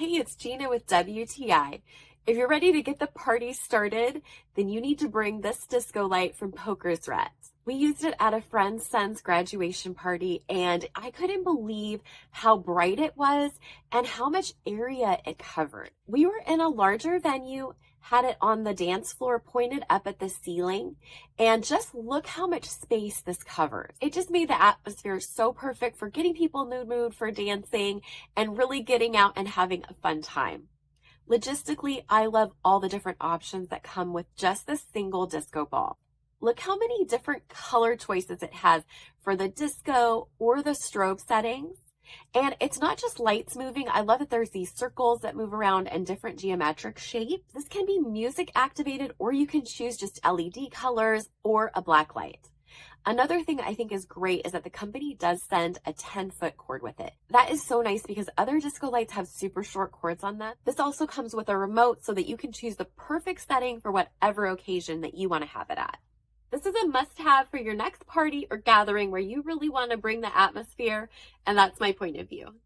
Hey, it's Gina with WTI. If you're ready to get the party started, then you need to bring this disco light from pocrsret. We used it at a friend's son's graduation party, and I couldn't believe how bright it was and how much area it covered. We were in a larger venue, had it on the dance floor pointed up at the ceiling, and just look how much space this covers. It just made the atmosphere so perfect for getting people in the mood for dancing and really getting out and having a fun time. Logistically, I love all the different options that come with just this single disco ball. Look how many different color choices it has for the disco or the strobe settings. And it's not just lights moving. I love that there's these circles that move around in different geometric shapes. This can be music activated, or you can choose just LED colors or a black light. Another thing I think is great is that the company does send a 10-foot cord with it. That is so nice because other disco lights have super short cords on them. This also comes with a remote so that you can choose the perfect setting for whatever occasion that you want to have it at. This is a must-have for your next party or gathering where you really want to bring the atmosphere, and that's my point of view.